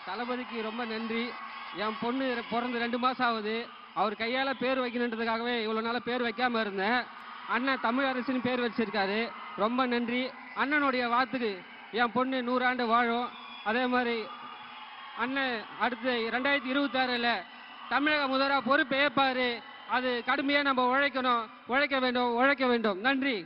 தளபதிக்கு ரொம்ப நன்றி. என் பொண்ணு பிறந்து 2 மாதம் ஆகுது. அவர் கையால் பேர் வைக்கணுன்றதுக்காகவே இவ்வளோ நாளாக பேர் வைக்காமல் இருந்தேன். அண்ணன் தமிழரசின்னு பேர் வச்சிருக்காரு. ரொம்ப நன்றி. அண்ணனுடைய வாத்துக்கு என் பொண்ணு 100 ஆண்டு வாழும். அதே மாதிரி அண்ணன் அடுத்து 2026 தமிழக முதல்வராக பொறுப்பு ஏற்பாரு. அது கடுமையாக நம்ம உழைக்க வேண்டும். நன்றி.